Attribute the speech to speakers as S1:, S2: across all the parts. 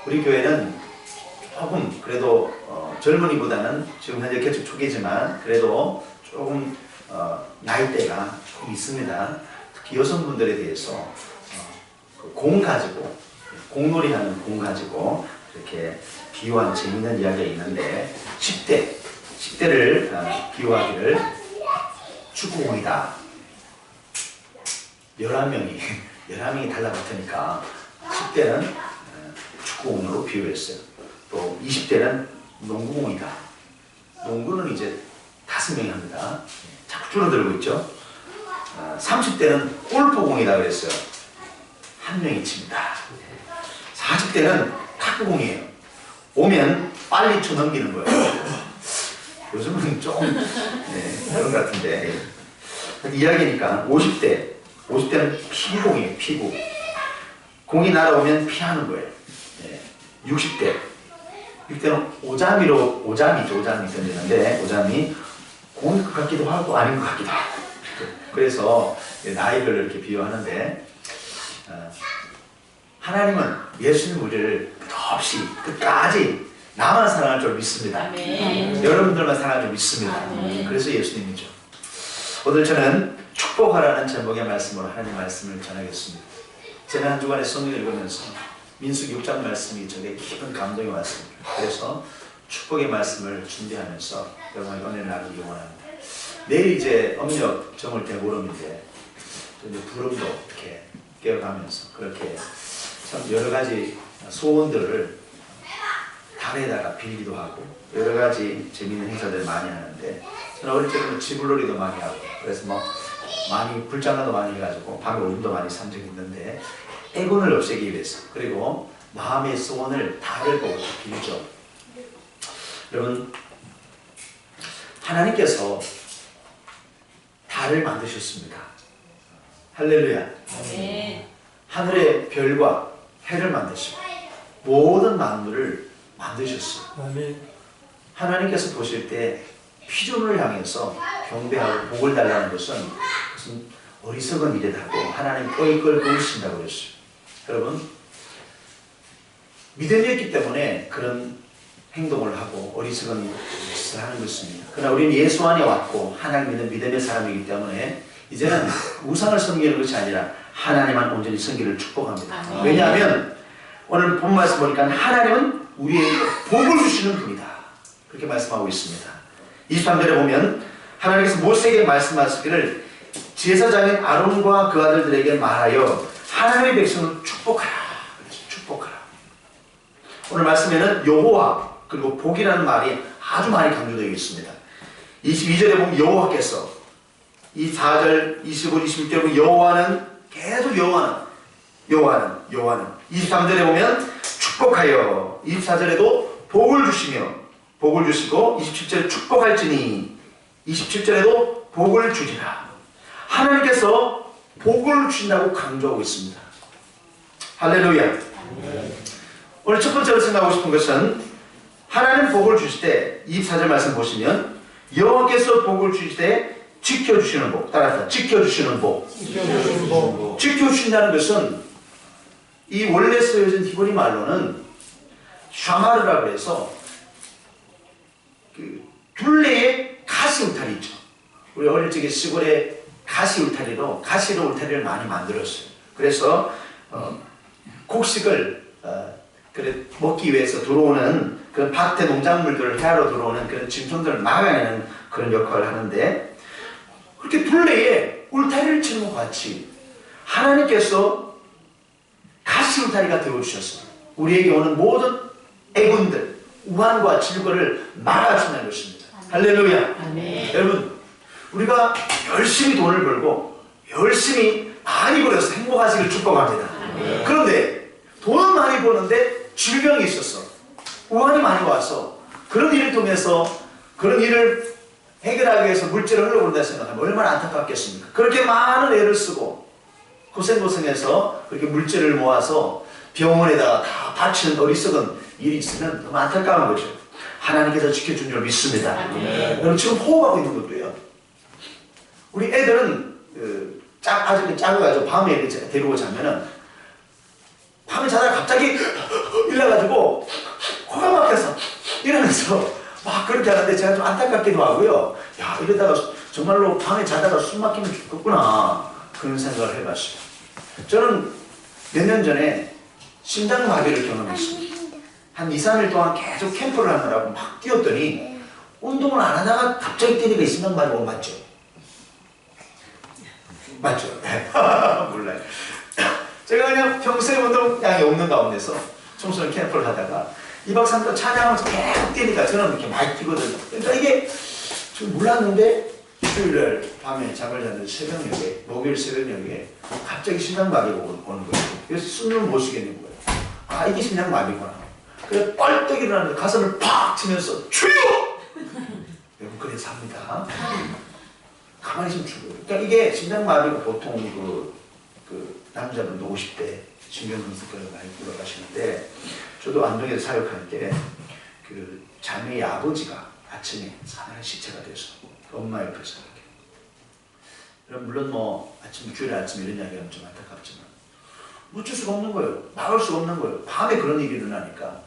S1: 우리 교회는 조금 그래도 젊은이보다는 지금 현재 개척 초기지만 그래도 조금 나이대가 조금 있습니다. 특히 여성분들에 대해서 공 가지고 공놀이하는 공 가지고 이렇게 비유한 재미있는 이야기가 있는데 10대를 비유하기를 축구공이다. 11명이 달라붙으니까 10대는 축구공으로 비유했어요. 또 20대는 농구공이다. 농구는 이제 5명이 합니다. 자꾸 줄어들고 있죠. 30대는 골프공이다 그랬어요. 1명이 칩니다. 40대는 탁구공이에요. 오면 빨리 쳐 넘기는 거예요. 요즘은 조금 그런 것 같은데 이야기니까 50대는 피구공이에요. 피구. 공이 날아오면 피하는 거예요. 60대는 오자미 던지는데 오자미 공일 것 같기도 하고 아닌 것 같기도 하고 그래서 나이를 이렇게 비유하는데 하나님은 예수님 우리를 끝없이 끝까지 나만 사랑할 줄 믿습니다.
S2: 아멘.
S1: 여러분들만 사랑할 줄 믿습니다.
S2: 아멘.
S1: 그래서 예수님이죠. 오늘 저는 축복하라는 제목의 말씀으로 하나님 말씀을 전하겠습니다. 지난 한 주간에 성경을 읽으면서 민수기 6장 말씀이 저에게 깊은 감동이 왔습니다. 그래서 축복의 말씀을 준비하면서 여러분의 은혜를 나누기 원합니다. 내일 이제 음력 정월 대보름인데 이제 부름도 이렇게 깨어가면서 그렇게 참 여러 가지 소원들을 달에다가 빌기도 하고 여러 가지 재미있는 행사들을 많이 하는데 저는 어릴 때는 지불놀이도 많이 하고 그래서 많이 불장난도 많이 해가지고 밤에 오줌도 많이 산 적이 있는데 애군을 없애기 위해서 그리고 마음의 소원을 달을 보고 빌죠. 여러분 하나님께서 달을 만드셨습니다. 할렐루야.
S2: 아멘.
S1: 하늘의 별과 해를 만드시고 모든 만물을 만드셨어요.
S3: 아멘.
S1: 하나님께서 보실 때 피조물을 향해서 경배하고 복을 달라는 것은 무슨 어리석은 일이라고 하나님 뼈에 끌고 오신다고 그랬어요. 여러분 믿음이었기 때문에 그런 행동을 하고 어리석은 짓을 하는 것입니다. 그러나 우리는 예수 안에 왔고 하나님 믿는 믿음의 사람이기 때문에 이제는 우상을 섬기는 것이 아니라 하나님만 온전히 섬기를 축복합니다.
S2: 아멘.
S1: 왜냐하면 오늘 본 말씀 보니까 하나님은 우리에게 복을 주시는 분이다. 그렇게 말씀하고 있습니다. 23절에 보면 하나님께서 모세에게 말씀하시기를 제사장인 아론과 그 아들들에게 말하여 하나님의 백성을 축복하라. 축복하라. 오늘 말씀에는 여호와 그리고 복이라는 말이 아주 많이 강조되어 있습니다. 22절에 보면 여호와께서 24절, 25, 26절에 보면 여호와는 계속 여호와는 23절에 보면 축복하여 24절에도 복을 주시고 27절에 축복할지니 27절에도 복을 주리라. 하나님께서 복을 주신다고 강조하고 있습니다. 할렐루야. 오늘 첫 번째로 생각하고 싶은 것은 하나님 복을 주실 때 24절 말씀 보시면 여호와께서 복을 주실 때 지켜주시는 복. 따라서 지켜주시는 복. 지켜주신다는 것은 이 원래 쓰여진 히브리 말로는 샤마르라고 해서 그 둘레에 가시 울타리 있죠. 우리 어릴 적에 시골에 가시로 울타리를 많이 만들었어요. 그래서 곡식을 먹기 위해서 들어오는 그런 밭의 농작물들을 해하러 들어오는 그런 짐승들을 막아내는 그런 역할을 하는데 그렇게 둘레에 울타리를 치는 것 같이 하나님께서 가시 울타리가 되어주셨습니다. 우리에게 오는 모든 애군들, 우환과 질거를 막아주는 것입니다. 할렐루야.
S2: 아멘.
S1: 여러분 우리가 열심히 돈을 벌고 열심히 많이 벌어서 행복하시길 축복합니다.
S2: 아멘.
S1: 그런데 돈은 많이 버는데 질병이 있었어. 우환이 많이 와서 그런 일을 통해서 그런 일을 해결하기 위해서 물질을 흘러본다 생각하면 얼마나 안타깝겠습니까? 그렇게 많은 애를 쓰고 고생해서 그렇게 물질을 모아서 병원에다가 다 바치는 어리석은 일이 있으면 너무 안타까운 거죠. 하나님께서 지켜준 줄 믿습니다. 여러분 지금 호흡하고 있는 것도요. 우리 애들은 아직 작아가지고 밤에 데리고 자면은 밤에 자다가 갑자기 일어나가지고 막 그렇게 하는데 제가 좀 안타깝기도 하고요. 야, 이러다가 정말로 밤에 자다가 숨 막히면 죽겠구나. 그런 생각을 해봤어요. 저는 몇 년 전에 심장마비를 경험했습니다. 한 2, 3일 동안 계속 캠프를 하느라고 막 뛰었더니 운동을 안 하다가 갑자기 뛰니까 심장마비가 오고 맞죠? 맞죠? 몰라요. 제가 그냥 평소에 운동량이 없는 가운데서 청소년 캠프를 하다가 2박 3일 찬양하면서 계속 뛰니까 저는 이렇게 많이 뛰거든요. 그러니까 이게 좀 몰랐는데 주일날 밤에 잠을 자는 새벽녘에, 목요일 새벽녘에 갑자기 심장마비가 오는 거예요. 그래서 숨을 못 쉬겠는 거예요. 아, 이게 심장마비구나. 그래서 뻘떡 일어나는데 가슴을 팍 치면서 주여! 여러분 그래서 합니다. 가만히 있으면 죽어요. 그러니까 이게 심장마비가 보통 그 남자분도 50대 신경분석과를 많이 들어가시는데, 저도 안동에서 사역할 때 그 자매의 아버지가 아침에 사나이 시체가 돼서 엄마 옆에서 이렇게. 그럼 물론 뭐 주일에 아침에 이런 이야기하면 좀 안타깝지만 묻힐 수가 없는 거예요. 막을 수가 없는 거예요. 밤에 그런 일이 일어나니까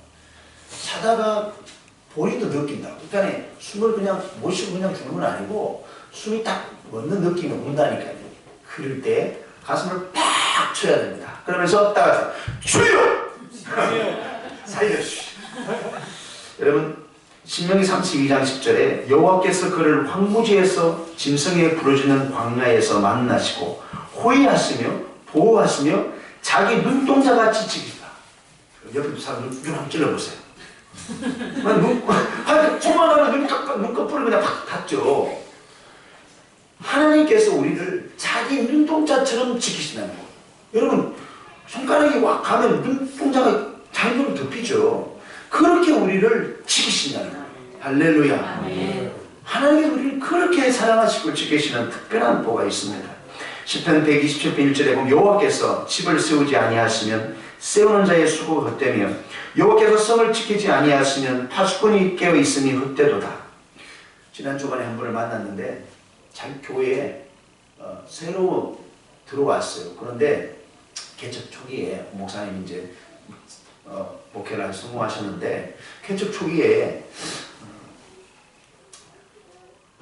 S1: 자다가 본인도 느낀다고. 그러니까 숨을 그냥 못 쉬고 그냥 죽는 건 아니고 숨이 딱 멎는 느낌이 온다니까요. 그럴 때 가슴을 팍 쳐야 됩니다. 그러면서 따라서 주여! 살려주시오. 여러분 신명기 32장 10절에 여호와께서 그를 황무지에서 짐승에 부르짖는 광야에서 만나시고 호위하시며 보호하시며 자기 눈동자같이 지키시다. 옆에 사람 눈 한번 찔러보세요. 조만하면 눈꺼풀을 그냥 팍 닫죠. 하나님께서 우리를 자기 눈동자처럼 지키신다는 거예요. 여러분 손가락이 와 가면 눈동자가 자기 눈을 덮이죠. 그렇게 우리를 지키신다는 거예요. 할렐루야. 아멘. 하나님이 우리를 그렇게 사랑하시고 지키시는 특별한 보가 있습니다. 시편 127편 1절에 보면 여호와께서 집을 세우지 아니하시면 세우는 자의 수고가 헛되며 여호와께서 성을 지키지 아니하시면 파수꾼이 깨어 있으니 헛되도다. 지난 주간에 한 분을 만났는데 자기 교회에 새로 들어왔어요. 그런데 개척 초기에 목사님 이제 목회를 성공하셨는데 개척 초기에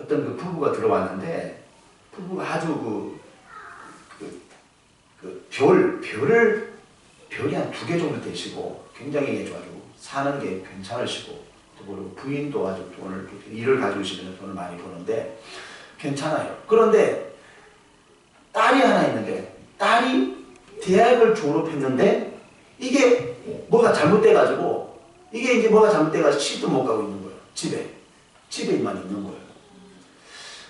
S1: 어떤 그 부부가 들어왔는데 부부가 아주 별이 한 2개 정도 되시고 굉장히 아주 사는 게 괜찮으시고 또 그리고 부인도 아주 일을 가지고 있으면 돈을 많이 버는데 괜찮아요. 그런데 딸이 하나 있는데 딸이 대학을 졸업했는데 이게 뭐가 잘못돼가지고 이게 이제 뭐가 잘못돼가지고 시도 못 가고 있는 거예요. 집에만 있는 거예요.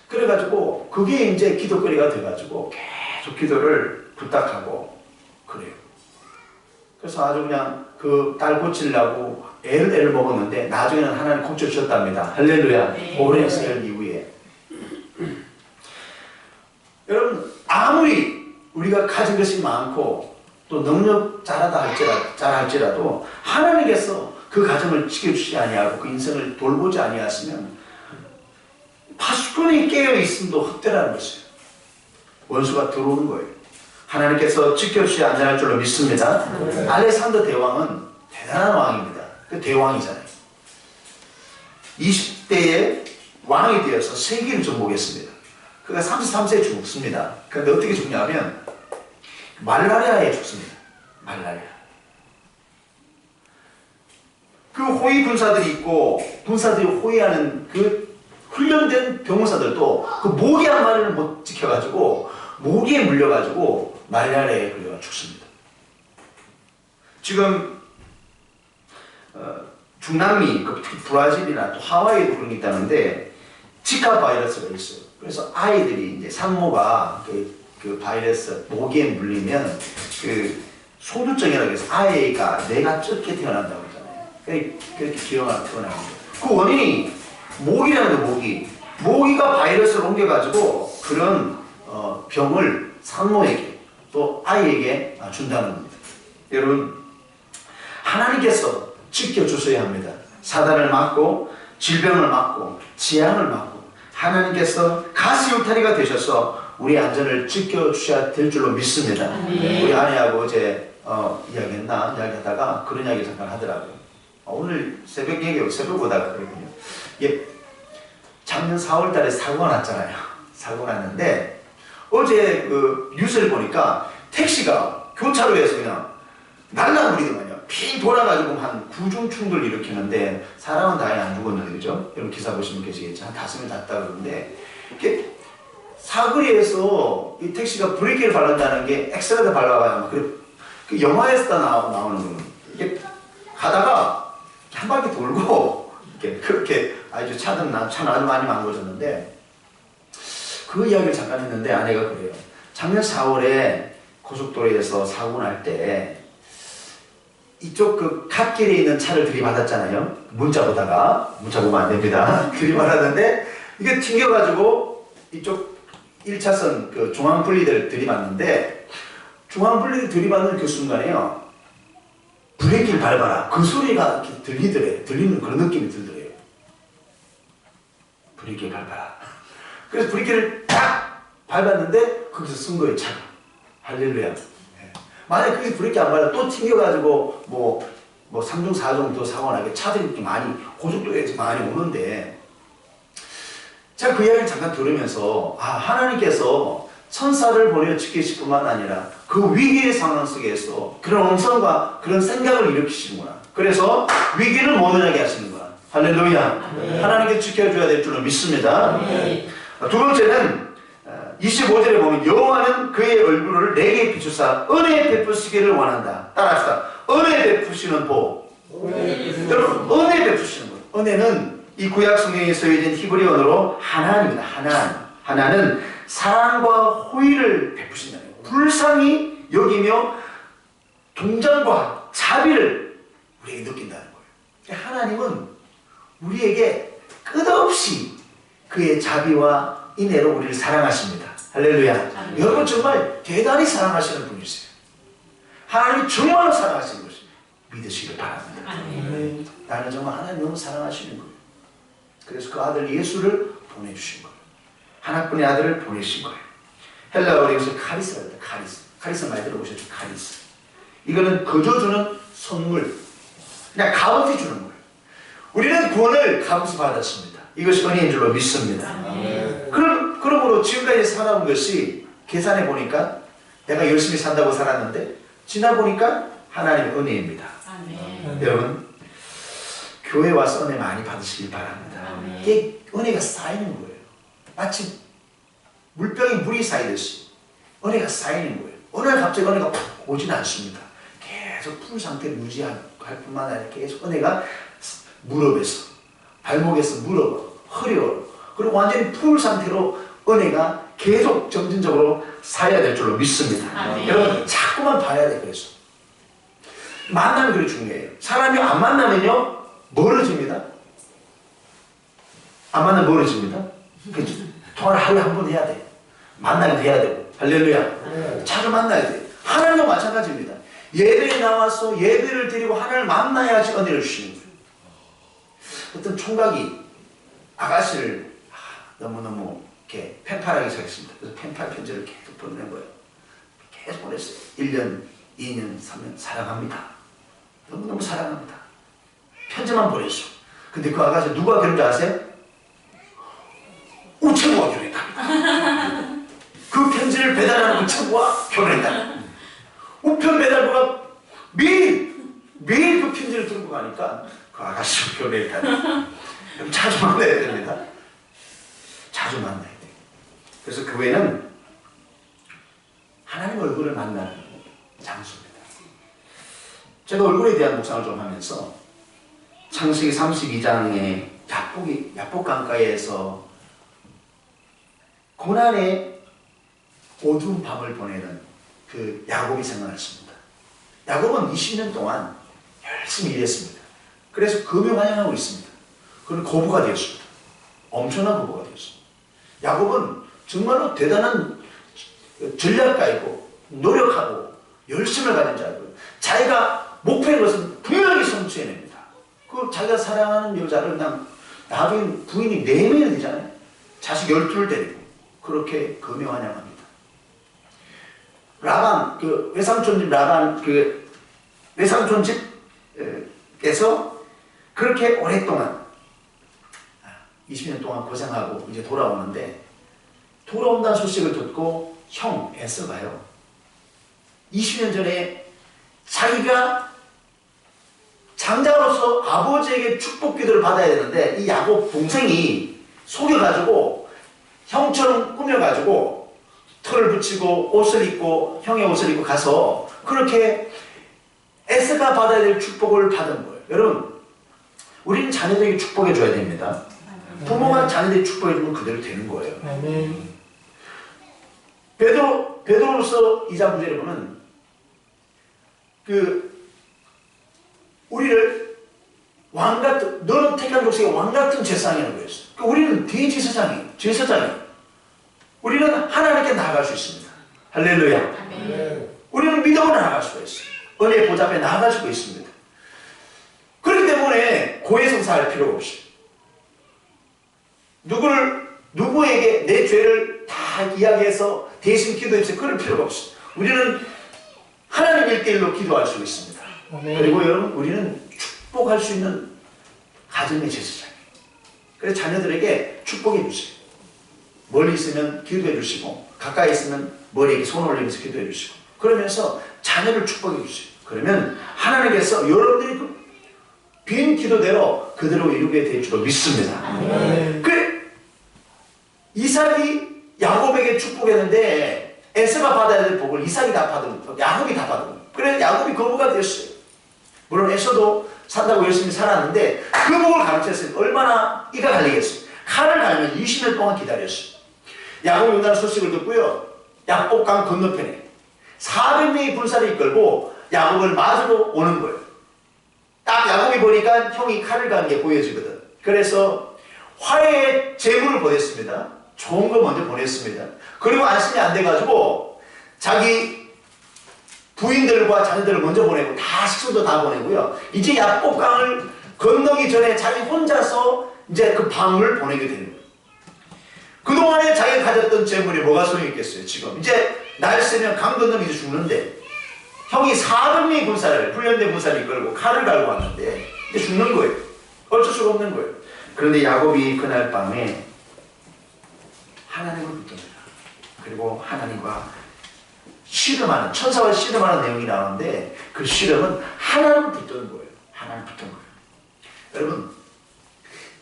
S1: 그래가지고 그게 이제 기도거리가 돼가지고 계속 기도를 부탁하고 그래요. 그래서 아주 그냥 그 딸 고치려고 애를 먹었는데 나중에는 하나님 고쳐주셨답니다. 할렐루야. 오랜 세월 이후에. 여러분 아무리 우리가 가진 것이 많고 또 능력 잘하다 할지라도 하나님께서 그 가정을 지켜주시지 아니하고 그 인생을 돌보지 아니하시면 파수꾼이 깨어있음도 헛되라는 것이에요. 원수가 들어오는 거예요. 하나님께서 지켜주시지 아니할 줄로 믿습니다. 알렉산더 대왕은 대단한 왕입니다. 그 대왕이잖아요. 20대에 왕이 되어서 세계를 정복했습니다. 그가 33세에 죽습니다. 그런데 어떻게 죽냐면 말라리아에 죽습니다. 말라리아. 그 호위 군사들이 있고 군사들이 호위하는 그 훈련된 병사들도 그 모기 한 마리를 못 지켜가지고 모기에 물려가지고 말라리아에 걸려 죽습니다. 지금 중남미, 특히 브라질이나 또 하와이에도 그런 게 있다는데 지카 바이러스가 있어요. 그래서 아이들이 이제 산모가 그 바이러스 모기에 물리면 그 소두증이라고 해서 아이가 뇌가 좁게 태어난다고 하잖아요. 그렇게 기형하게 태어나는 거예요. 그 원인이 모기라는 거예요. 모기가 바이러스를 옮겨가지고 그런 병을 산모에게 또 아이에게 준다는 겁니다. 여러분 하나님께서 지켜주셔야 합니다. 사단을 막고 질병을 막고 재앙을 막고 하나님께서 가시 울타리가 되셔서 우리 안전을 지켜주셔야 될 줄로 믿습니다. 우리 아내하고 어제 이야기하다가 그런 이야기 잠깐 하더라고요. 오늘 새벽보다 그랬군요. 이게 작년 4월 달에 사고가 났잖아요. 사고가 났는데 어제 그 뉴스를 보니까 택시가 교차로에서 그냥 날라버리더만요. 핑 돌아가지고 한 구중 충돌을 일으키는데 사람은 다행히 안 죽었는데, 그죠? 여러분 기사 보시면 계시겠죠. 한 5명 탔다 그러는데 이렇게 사거리에서 이 택시가 브레이크를 밟는다는 게 엑셀레이터 밟아야 그 영화에서 나오는 거는 이게 가다가 한 바퀴 돌고 이렇게 그렇게 아주 차는 아주 많이 망가졌는데, 그 이야기를 잠깐 했는데 아내가 그래요. 작년 4월에 고속도로에서 사고 날 때 이쪽 그 갓길에 있는 차를 들이받았잖아요. 문자 보면 안 됩니다. 들이받았는데 이게 튕겨가지고 이쪽 1차선 그 중앙분리대를 들이받는데, 중앙분리대 들이받는 그 순간에요, 브레이크를 밟아라 그 소리가 이렇게 들리는 그런 느낌이 들더래요. 브레이크를 밟아라. 그래서 브레이크를 딱 밟았는데 거기서 쓴 거예요, 차가. 할렐루야. 만약에 거기서 브레이크 안 밟아 또 튕겨가지고 뭐 3중 4중 더 사고가 나게 차들이 많이 고속도로에서 많이 오는데, 제가 그 이야기를 잠깐 들으면서 하나님께서 천사를 보내어 지키실 뿐만 아니라 그 위기의 상황 속에서 그런 음성과 그런 생각을 일으키시는구나. 그래서 위기를 못 일어나게 하시는구나. 할렐루야. 네. 하나님께 지켜줘야 될 줄로 믿습니다. 네. 두 번째는 25절에 보면 여호와는 그의 얼굴을 내게 비추사 은혜 베푸시기를 원한다. 따라합시다. 은혜 베푸시는 복. 여러분, 은혜 베푸시는 것. 은혜는 이 구약 성경에 쓰여진 히브리어로 하나입니다. 하나는 사랑과 호의를 베푸신다는 거예요. 불쌍히 여기며 동정과 자비를 우리에게 느낀다는 거예요. 하나님은 우리에게 끝없이 그의 자비와 인애로 우리를 사랑하십니다. 할렐루야. 여러분 정말 대단히 사랑하시는 분이세요. 하나님이 정말로 사랑하시는 것을 믿으시길 바랍니다. 나는 정말 하나님 너무 사랑하시는 거예요. 그래서 그 아들 예수를 보내주신 거예요. 하나뿐의 아들을 보내신 거예요. 헬라어로 이것을 카리스라고 합니다. 카리스 많이 들어보셨죠? 카리스. 이거는 거저주는 선물, 그냥 값없이 주는 거예요. 우리는 구원을 값없이 받았습니다. 이것이 은혜인 줄로 믿습니다. 그러므로 지금까지 살아온 것이 계산해 보니까 내가 열심히 산다고 살았는데 지나 보니까 하나님의 은혜입니다. 여러분, 교회 와서 은혜 많이 받으시길 바랍니다. 이게 은혜가 쌓이는 거예요. 마치 물병에 물이 쌓이듯이 은혜가 쌓이는 거예요. 어느 날 갑자기 은혜가 푹 오지는 않습니다. 계속 풀 상태를 유지할 뿐만 아니라 계속 은혜가 무릎에서, 발목에서 무릎, 허리로, 그리고 완전히 풀 상태로 은혜가 계속 점진적으로 쌓여야 될 줄로 믿습니다. 여러분, 자꾸만 봐야 돼. 그래서 만나면 그게 중요해요. 사람이 안 만나면요 멀어집니다. 안 만나면 멀어집니다. 통화를 하루에 한 번 해야 돼. 만나기도 해야 되고. 할렐루야. 자주 만나야 돼. 하나님과 마찬가지입니다. 예배에 나와서 예배를 드리고 하나님을 만나야지 은혜를 주시는 거예요. 어떤 총각이 아가씨를 너무너무 이렇게 펜팔하기 시작했습니다. 그래서 펜팔 편지를 계속 보내는 거예요. 계속 보냈어요. 1년, 2년, 3년 사랑합니다. 너무너무 사랑합니다. 편지만 보냈어. 근데 그 아가씨 누가 결혼인지 아세요? 우체부가 결혼했답니다. 그 편지를 배달하는 우체부가 결혼했다. 우편 배달부가 매일 그 편지를 들고 가니까 그 아가씨가 결혼했다. 자주 만나야 됩니다. 자주 만나야 돼요. 그래서 교회는 하나님 얼굴을 만나는 장소입니다. 제가 얼굴에 대한 묵상을 좀 하면서 창세기 32장의 야복 강가에서 고난의 어두운 밤을 보내는 그 야곱이 생각났습니다. 야곱은 20년 동안 열심히 일했습니다. 그래서 금요환영하고 있습니다. 그는 거부가 되었습니다. 엄청난 거부가 되었습니다. 야곱은 정말로 대단한 전략가이고 노력하고 열심을 가진 자고 자기가 목표인 것은 분명하게 성취해냅니다. 그 자기가 사랑하는 여자를 그냥 나중에 부인이 4명이 되잖아요. 자식 12를 데리고 그렇게 금요환영합니다. 라반, 그 외삼촌 집 라반, 그 외삼촌 집에서 그렇게 오랫동안 20년 동안 고생하고 이제 돌아오는데, 돌아온다는 소식을 듣고 형 에서가요, 20년 전에 자기가 장자로서 아버지에게 축복 기도를 받아야 되는데 이 야곱 동생이 속여가지고 형처럼 꾸며가지고 털을 붙이고 옷을 입고 형의 옷을 입고 가서 그렇게 에서가 받아야 될 축복을 받은 거예요. 여러분, 우리는 자녀들에게 축복해 줘야 됩니다. 부모가 자녀들에게 축복해 주면 그대로 되는 거예요. 베드로후서 2장 9절에 보면 우리를 왕같은, 너는 택한 족속의 왕같은 제사장이라고 했어요. 우리는 대제사장이에요. 제사장이에요. 우리는 하나님께 나아갈 수 있습니다. 할렐루야. 우리는 믿음으로 나아갈 수가 있어요. 은혜의 보좌 앞에 나아갈 수가 있습니다. 그렇기 때문에 고해성사할 필요가 없이, 누구에게 내 죄를 다 이야기해서 대신 기도해서 그럴 필요가 없어요. 우리는 하나님 1대1로 기도할 수 있습니다. 그리고 여러분, 우리는 축복할 수 있는 가정의 제사장이에요. 그래서 자녀들에게 축복해 주세요. 멀리 있으면 기도해 주시고, 가까이 있으면 머리에 손을 올리면서 기도해 주시고, 그러면서 자녀를 축복해 주세요. 그러면 하나님께서 여러분들이 그 빈 기도대로 그대로 이루게 될 줄로 믿습니다. 그래, 이삭이 야곱에게 축복했는데 에서가 받아야 될 복을 이삭이 다 받은 거예요. 야곱이 다 받은 거예요. 그래서 야곱이 거부가 됐어요. 물론 에서도 산다고 열심히 살았는데 그 복을 가르쳤어요. 얼마나 이가 갈리겠어요. 칼을 갈면 20년 동안 기다렸어요. 야곱이 온다는 소식을 듣고요, 야복강 건너편에 400명의 군사를 이끌고 야곱을 맞으러 오는 거예요. 딱 야곱이 보니까 형이 칼을 가는 게 보여지거든. 그래서 화해의 제물을 보냈습니다. 좋은 거 먼저 보냈습니다. 그리고 안심이 안 돼가지고 자기 부인들과 자녀들을 먼저 보내고 다 식수도 다 보내고요. 이제 야복강을 건너기 전에 자기 혼자서 이제 그 방을 보내게 되는 거예요. 그동안에 자기가 가졌던 재물이 뭐가 소용이 있겠어요. 지금 이제 날 새면 강 건너면 이제 죽는데, 형이 400명의 군사를, 훈련된 군사를 이끌고 칼을 갈고 왔는데 이제 죽는 거예요. 어쩔 수가 없는 거예요. 그런데 야곱이 그날 밤에 하나님을 붙듭니다. 그리고 하나님과 씨름하는, 천사와 씨름하는 내용이 나오는데 그 씨름은 하나님을 붙드는 거예요. 하나님을 붙드는 거예요. 여러분,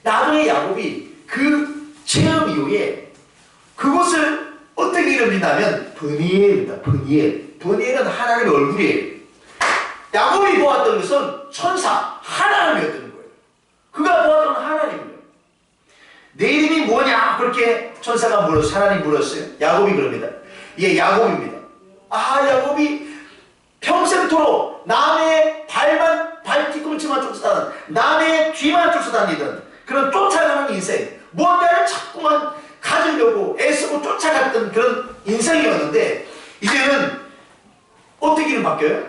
S1: 나중에 야곱이 그 체험 이후에 그것을 어떻게 이름이냐면 브니엘입니다. 브니엘은 하나님의 얼굴이에요. 야곱이 보았던 것은 천사, 하나님이었던 거예요. 그가 보았던 하나님이에요. 내 이름이 뭐냐? 그렇게 천사가 물었어요. 하나님 물었어요. 야곱이 그럽니다. 예, 야곱입니다. 아, 야곱이 평생토록 남의 뒤꿈치만 쫓아다니는, 남의 뒤만 쫓아다니던 그런 쫓아가는 인생, 뭔가를 자꾸만 가지려고 애쓰고 쫓아갔던 그런 인생이었는데, 이제는 어떻게 이름 바뀌어요?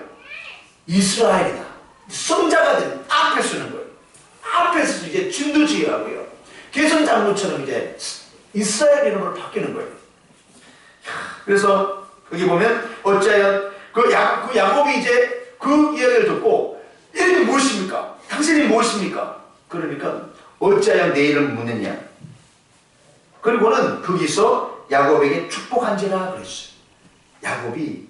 S1: 이스라엘이다. 성자가 된, 앞에 쓰는 거예요. 앞에서 이제 진두지휘하고요, 개선장로처럼 이제 이스라엘 이름으로 바뀌는 거예요. 그래서 거기 보면 어찌하여 그 야곱이 이제 그 이야기를 듣고, 이름이 무엇입니까? 당신이 무엇입니까? 그러니까 어찌하여 내 이름 묻느냐? 그리고는 거기서 야곱에게 축복한지라 그랬어요. 야곱이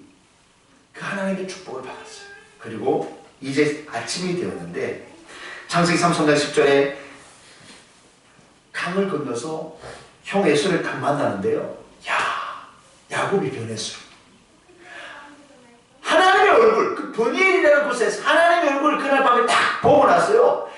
S1: 그 하나님의 축복을 받았어요. 그리고 이제 아침이 되었는데 창세기 3장 10절에 강을 건너서 형 에서를 딱 만나는데요, 야곱이 변했어요. 하나님의 얼굴, 그 브니엘이라는 곳에서 하나님의 얼굴을 그날 밤에 딱 보고 났어요.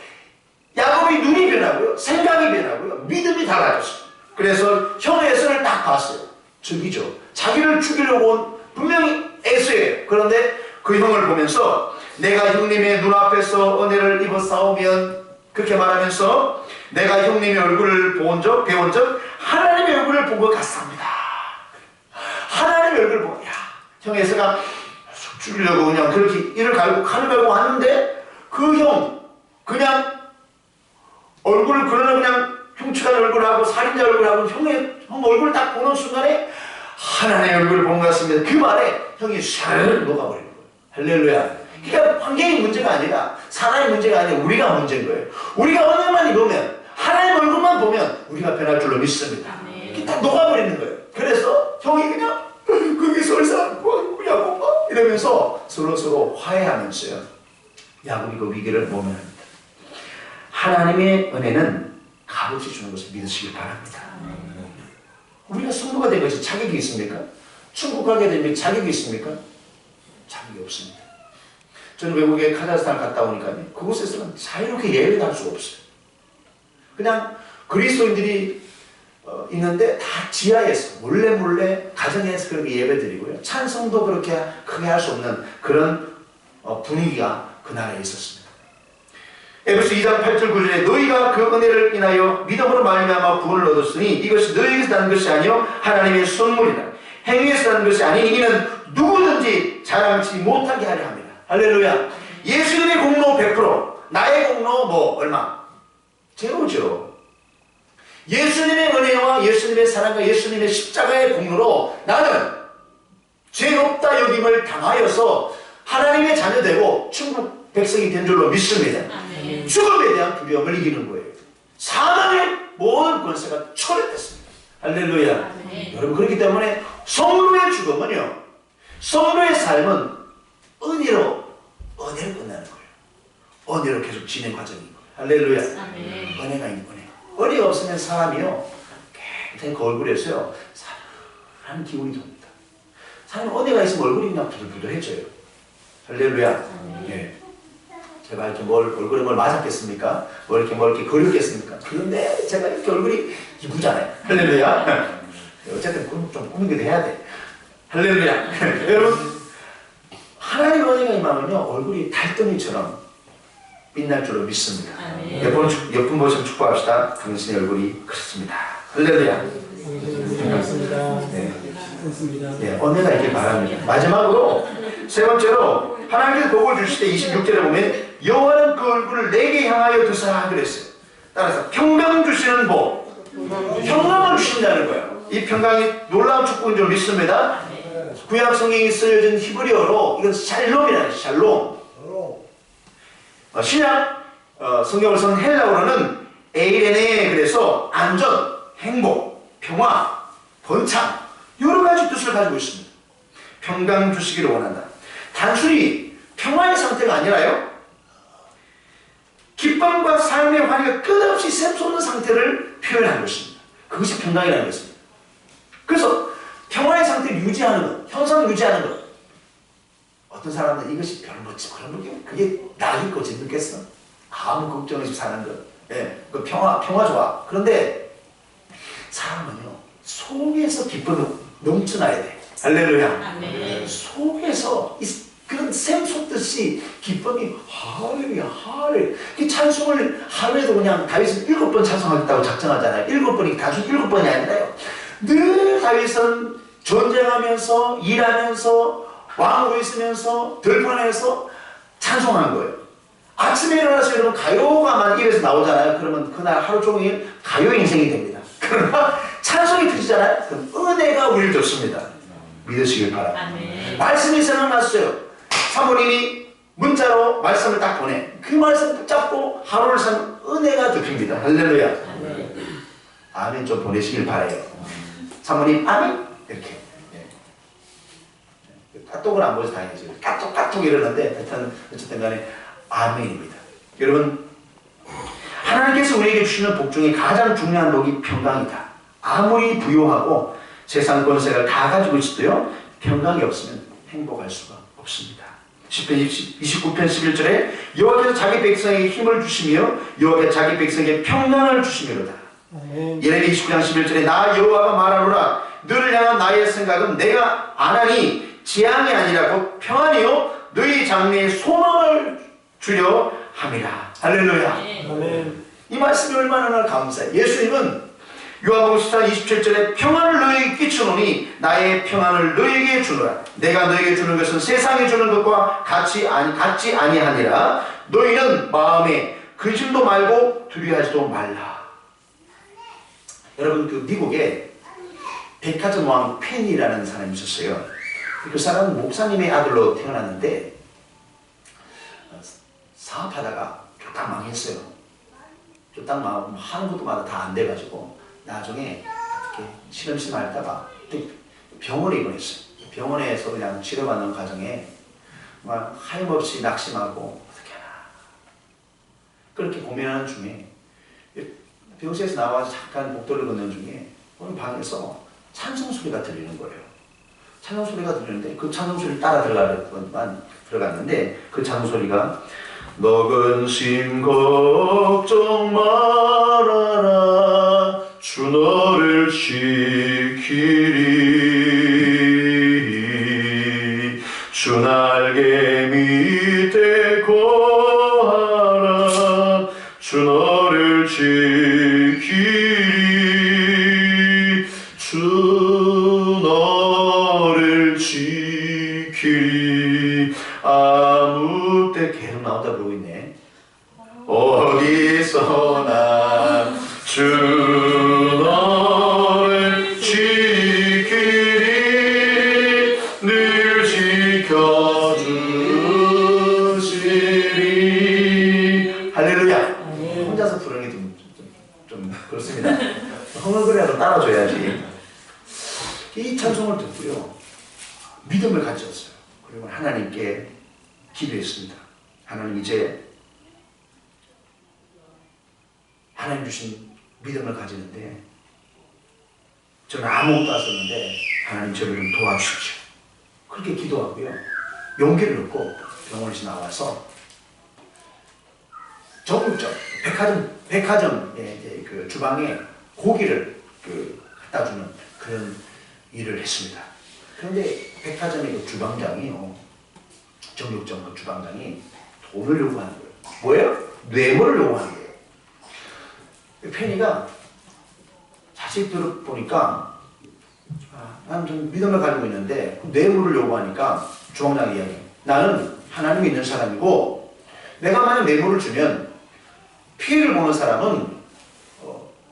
S1: 야곱이 눈이 변하고요, 생각이 변하고요, 믿음이 달라졌어요. 그래서 형 에서를 딱 봤어요. 저기죠. 자기를 죽이려고 온 분명히 에서예요. 그런데 그 형을 보면서 내가 형님의 눈앞에서 은혜를 입어 싸우면, 그렇게 말하면서 내가 형님의 얼굴을 배운 적 하나님의 얼굴을 본 것 같습니다. 하나님의 얼굴을 보고, 형 에서가 죽이려고 그냥 그렇게 이를 갈고 칼을 갈고 왔는데 그 형 그냥 얼굴을 그냥 흉측한 얼굴하고 살인자 얼굴하고 형 얼굴을 딱 보는 순간에 하나님의 얼굴을 본 것 같습니다. 그 말에 형이 샤르르 녹아버리는 거예요. 할렐루야. 그러니까 환경이 문제가 아니라 사람의 문제가 아니라 우리가 문제인 거예요. 우리가 언약만 입으면, 하나님 얼굴만 보면 우리가 변할 줄로 믿습니다. 이게 다 녹아버리는 거예요. 그래서 형이 그냥 거기서 얼싸안고 야곱아 이러면서 서로 화해하면서요, 야곱이 그 위기를 모면합니다. 하나님의 은혜는 값없이 주는 것을 믿으시길 바랍니다. 우리가 성도가 된 것이 자격이 있습니까? 천국 가게 되면 자격이 있습니까? 자격이 없습니다. 저는 외국에 카자흐스탄 갔다 오니까 그곳에서는 자유롭게 예배를 할 수가 없어요. 그냥 그리스도인들이 있는데 다 지하에서 몰래 가정에서 그렇게 예배드리고요, 찬송도 그렇게 크게 할 수 없는 그런 분위기가 그 나라에 있었습니다. 에베소 2장 8절 9절에 너희가 그 은혜를 인하여 믿음으로 말미암아 구원을 얻었으니 이것이 너희에게서 난 것이 아니요 하나님의 선물이라. 행위에서 난 것이 아니니 이는 누구든지 자랑치 못하게 하려 합니다. 할렐루야. 예수님의 공로 100%, 나의 공로 뭐 얼마? 제로죠. 예수님의 은혜와 예수님의 사랑과 예수님의 십자가의 공로로 나는 죄 없다 여김을 당하여서 하나님의 자녀 되고 천국 백성이 된 줄로 믿습니다. 아멘. 죽음에 대한 두려움을 이기는 거예요. 사망의 모든 권세가 초래됐습니다. 할렐루야. 아멘. 여러분, 그렇기 때문에 성도의 죽음은요, 성도의 삶은 은혜로 끝나는 거예요. 은혜로 계속 진행 과정인 거예요. 할렐루야. 아멘. 은혜가 있는 거예요. 은혜가 없으면 사람이요, 굉장히 그 얼굴에서요 사람 기운이 돕니다. 사람 은혜가 있으면 얼굴이 그냥 부들부들해져요. 할렐루야. 예. 제가 이렇게 얼굴에 뭘 맞았겠습니까? 이렇게 거렸겠습니까? 그런데 제가 이렇게 얼굴이 이쁘잖아요. 할렐루야. 어쨌든 좀 꾸미기도 해야 돼. 할렐루야. 여러분, 하나님의 은혜가 임하면요, 얼굴이 달덩이처럼 빛날 줄로 믿습니다. 옆분 보시면 축복합시다. 당신의 얼굴이 그렇습니다. 할렐루야.
S2: 반갑습니다.
S1: 네. 네, 은혜가 있길 바랍니다. 마지막으로 세 번째로 하나님께서 복을 주실 때 26절에 보면 여호와는 그 얼굴을 내게 향하여 두사 그랬어요. 따라서 평강 주시는 복, 평강을 주신다는 거예요. 이 평강이 놀라운 축복인 줄 믿습니다. 구약 성경에 쓰여진 히브리어로 이건 샬롬이라는 샬롬. 신약 성경을 쓴 헬라어로는 에이레네, 그래서 안전, 행복, 평화, 번창, 여러 가지 뜻을 가지고 있습니다. 평강 주시기를 원한다. 단순히 평화의 상태가 아니라요, 기쁨과 삶의 환희가 끝없이 샘솟는 상태를 표현한 것입니다. 그것이 평강이라는 것입니다. 그래서 평화의 상태를 유지하는 것, 형상을 유지하는 것. 어떤 사람들은 이것이 별로 멋지, 그런 게 그게 나일 거지 느꼈어. 아무 걱정 없이 사는 것. 예, 그 평화 좋아. 그런데 사람은요, 속에서 기쁨이 넘쳐나야 돼. 할렐루야. 네. 속에서 그런 샘 솟듯이 기쁨이 할렐루야, 할렐루야. 이 찬송을 하루에도 그냥 다윗은 7번 찬송하겠다고 작정하잖아요. 7번이 단순 7번이 아니라요. 늘 다윗은 전쟁하면서, 일하면서, 왕으로 있으면서, 들판에서 찬송하는 거예요. 아침에 일어나서 여러분 가요가만 입에서 나오잖아요. 그러면 그날 하루 종일 가요 인생이 됩니다. 그러나 찬송이 터지잖아요. 그럼 은혜가 우리를 줬습니다. 믿으시길 바랍니다. 말씀이 생각났어요. 사모님이 문자로 말씀을 딱 보내. 그 말씀 붙잡고 하루를 사는 은혜가 덮입니다. 할렐루야. 아멘 좀 보내시길 바라요. 사모님 아멘 이렇게. 까똑을 안 보여서 다행이죠. 까똑 이러는데 하여튼 어쨌든 간에 아멘입니다. 여러분, 하나님께서 우리에게 주시는 복 중에 가장 중요한 복이 평강이다. 아무리 부유하고 세상 권세를 다 가지고 있어도요, 평강이 없으면 행복할 수가 없습니다. 시편 29편 11절에 여호와께서 자기 백성에게 힘을 주시며 여호와께서 자기 백성에게 평강을 주시미로다. 예레미야 29장 11절에 나 여호와가 말하노라 너를 향한 나의 생각은 내가 안 하니 재앙이 아니라고 평안이요 너희 장래에 소망을 주려 함이라. 할렐루야. 아멘. 이 말씀이 얼마나 감사해요. 예수님은 요한복음 14장 27절에 평안을 너희에게 끼치노니 나의 평안을 너희에게 주노라. 내가 너희에게 주는 것은 세상에 주는 것과 같지 아니하니라. 너희는 마음에 근심도 말고 두려워하지도 말라. 여러분, 그 미국에 백화점 왕 펜이라는 사람이 있었어요. 그 사람은 목사님의 아들로 태어났는데 사업하다가 쫄딱 망했어요. 쫄딱 망하고 하는 것도마다 다 안 돼가지고 나중에 어떻게 시름시름 앓다가 병원에 입원했어요. 병원에서 그냥 치료받는 과정에 막 하염없이 낙심하고 어떻게 하나 그렇게 고민하는 중에 병실에서 나와서 잠깐 복도를 걷는 중에 어느 방에서 찬송 소리가 들리는 거예요. 찬송 소리가 들리는데 그 찬송 소리를 따라 들어갔는데 그 찬송 소리가 너 근심 걱정 말아라 주 너를 지키리 주 날개 밑에 거하라 주 너를 지키리 주 너를 지키리 아무 때 계속 나오다 그러고 있네. 어디서나 주 너를 지키리 늘 지켜주시리. 할렐루야. 혼자서 부르는 게 좀 그렇습니다. 흥얼거리라도 따라줘야지. 이 찬송을 듣고요 믿음을 가졌어요. 그리고 하나님께 기도했습니다. 하나님 이제 하나님 주신 믿음을 가지는데 저는 아무것도 안 썼는데 하나님 저를 좀 도와주십시오. 그렇게 기도하고요 용기를 얻고 병원에서 나와서 정육점 백화점 그 주방에 고기를 갖다 주는 그런 일을 했습니다. 그런데 백화점의 그 주방장이요 정육점 그 주방장이 돈을 요구하는 거예요. 뭐예요? 뇌물을 요구하는 거예요. 페니가 자세히 들어보니까 나는 좀 믿음을 가지고 있는데 뇌물을 요구하니까 주방장이 이야기해요. 나는 하나님 믿는 사람이고 내가 만약 뇌물을 주면 피해를 보는 사람은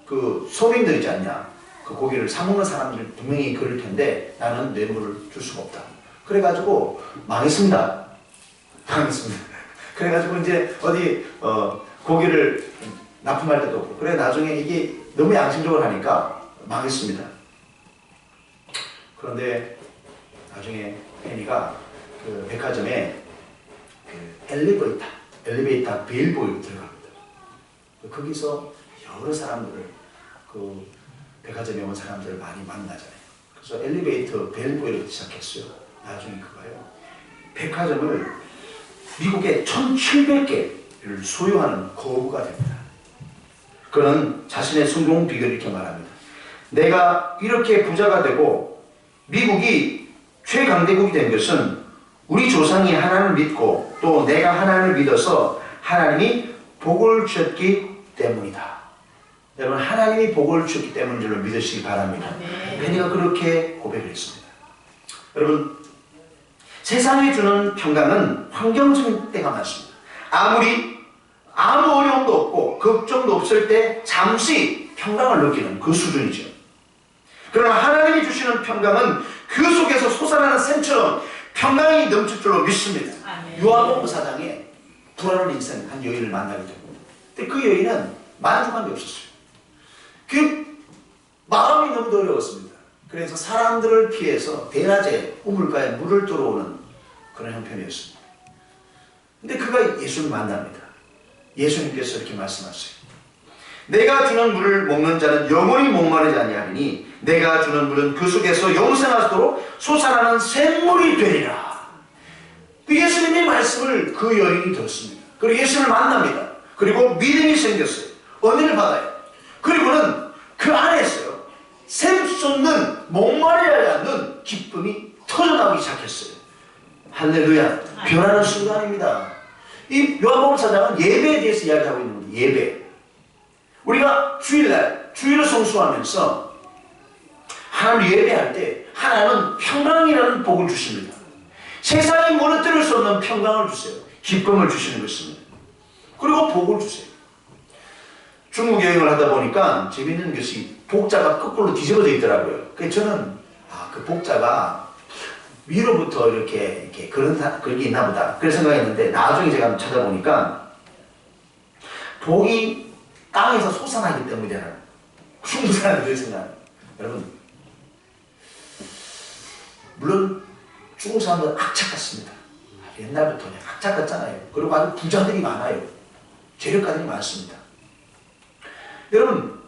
S1: 그 서민들이지 않냐. 그 고기를 사먹는 사람들 분명히 그럴 텐데 나는 뇌물을 줄 수가 없다. 그래가지고 망했습니다. 그래가지고 이제 어디 고기를 납품할 때도 없고 그래 나중에 이게 너무 양심적으로 하니까 망했습니다. 그런데 나중에 페니가 그 백화점에 그 엘리베이터 벨보이로 들어갑니다. 거기서 여러 사람들을 그 백화점에 온 사람들을 많이 만나잖아요. 그래서 엘리베이터 벨보이를 시작했어요. 나중에 그거요. 백화점을 미국에 1700개를 소유하는 거부가 됩니다. 그는 자신의 성공 비결을 이렇게 말합니다. 내가 이렇게 부자가 되고 미국이 최강대국이 된 것은 우리 조상이 하나님을 믿고 또 내가 하나님을 믿어서 하나님이 복을 주셨기 때문이다. 여러분 하나님이 복을 주셨기 때문인 줄로 믿으시기 바랍니다. 페니가 그렇게 고백을 했습니다. 여러분 세상이 주는 평강은 환경적인 때가 많습니다. 아무 어려움도 없고 걱정도 없을 때 잠시 평강을 느끼는 그 수준이죠. 그러나 하나님이 주시는 평강은 그 속에서 솟아나는 샘처럼 평강이 넘칠 줄로 믿습니다. 요한복음 4장에 불안한 인생 한 여인을 만나게 됩니다. 근데 그 여인은 만족한 게 없었어요. 그 마음이 너무 어려웠습니다. 그래서 사람들을 피해서 대낮에 우물가에 물을 들어오는 그런 형편이었습니다. 근데 그가 예수를 만납니다. 예수님께서 이렇게 말씀하세요. 내가 주는 물을 먹는 자는 영원히 목마르지 아니하리니 내가 주는 물은 그 속에서 영생하도록 솟아나는 샘물이 되리라. 예수님의 말씀을 그 여인이 들었습니다. 그리고 예수님을 만납니다. 그리고 믿음이 생겼어요. 은혜를 받아요. 그리고는 그 안에서요 샘 솟는 목마르지 않는 기쁨이 터져나오기 시작했어요. 할렐루야. 변하는 순간입니다. 이 요한복음 4장은 예배에 대해서 이야기하고 있는 겁니다. 예배. 우리가 주일을 성수하면서 하나님 예배할 때 하나님은 평강이라는 복을 주십니다. 세상이 무너뜨릴 수 없는 평강을 주세요. 기쁨을 주시는 것입니다. 그리고 복을 주세요. 중국 여행을 하다 보니까 재밌는 것이 복자가 거꾸로 뒤집어져 있더라고요. 그래서 저는 그 복자가 위로부터 이렇게 그런 게 있나 보다 그런 생각했는데 나중에 제가 찾아보니까 복이 땅에서 솟아나기 때문이잖아요. 중국 사람들이 생각해요. 여러분, 물론 중국 사람들은 악착 같습니다. 옛날부터 그냥 악착 같잖아요. 그리고 아주 부자들이 많아요. 재력가들이 많습니다. 여러분,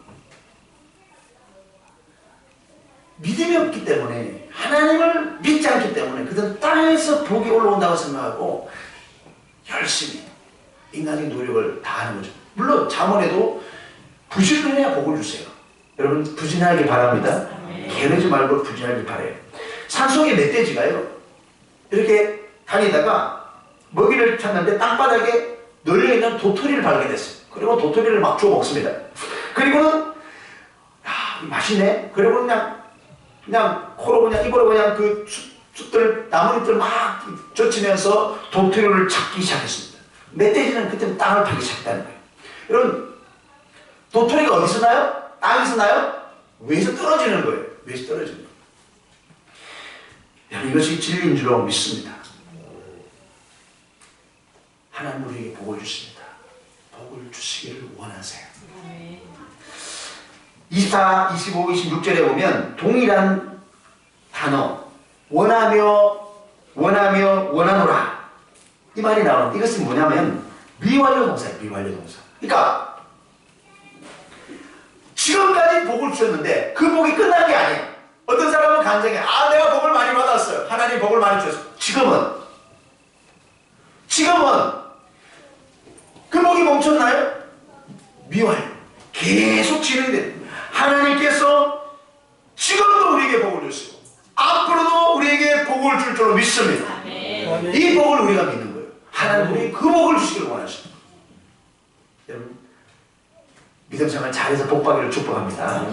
S1: 믿음이 없기 때문에, 하나님을 믿지 않기 때문에 그들은 땅에서 복이 올라온다고 생각하고 열심히 인간적인 노력을 다하는 거죠. 물론 잠언에도 부지런히 해야 복을 주세요. 여러분, 부지런하길 바랍니다. 게으르지 말고 부지런하길 바라요. 산속의 멧돼지가요, 이렇게 다니다가 먹이를 찾는데 땅바닥에 널려있는 도토리를 발견했어요. 그리고 도토리를 막 주워 먹습니다. 그리고는 맛있네. 그리고 그냥 코로 그냥 입으로 그냥 그 숲들 나뭇잎들 막 젖히면서 도토리를 찾기 시작했습니다. 멧돼지는 그때 땅을 파기 시작했다는 거예요. 여러분, 도토리가 어디서 나요? 땅에서 나요? 위에서 떨어지는 거예요. 위에서 떨어지는 거예요. 여러분, 이것이 진리인 줄로 믿습니다. 하나님 우리에게 복을 주십니다. 복을 주시기를 원하세요. 24, 25, 26절에 보면 동일한 단어 원하며 원하노라 이 말이 나오는데, 이것은 뭐냐면 미완료 동사예요. 미완료 동사. 그러니까 지금까지 복을 주셨는데 그 복이 끝난 게 아니에요. 어떤 사람은 간증해, 내가 복을 많이 받았어요. 하나님 복을 많이 주셨어요. 지금은 그 복이 멈췄나요? 미완료. 계속 진행돼요. 하나님께서 지금도 우리에게 복을 주시고 앞으로도 우리에게 복을 줄 줄로 믿습니다. 이 복을 우리가 믿는 거예요. 하나님 우리에게 그 복을 주시기를 원하십니다. 여러분, 믿음 생활 잘해서 복 받기를 축복합니다.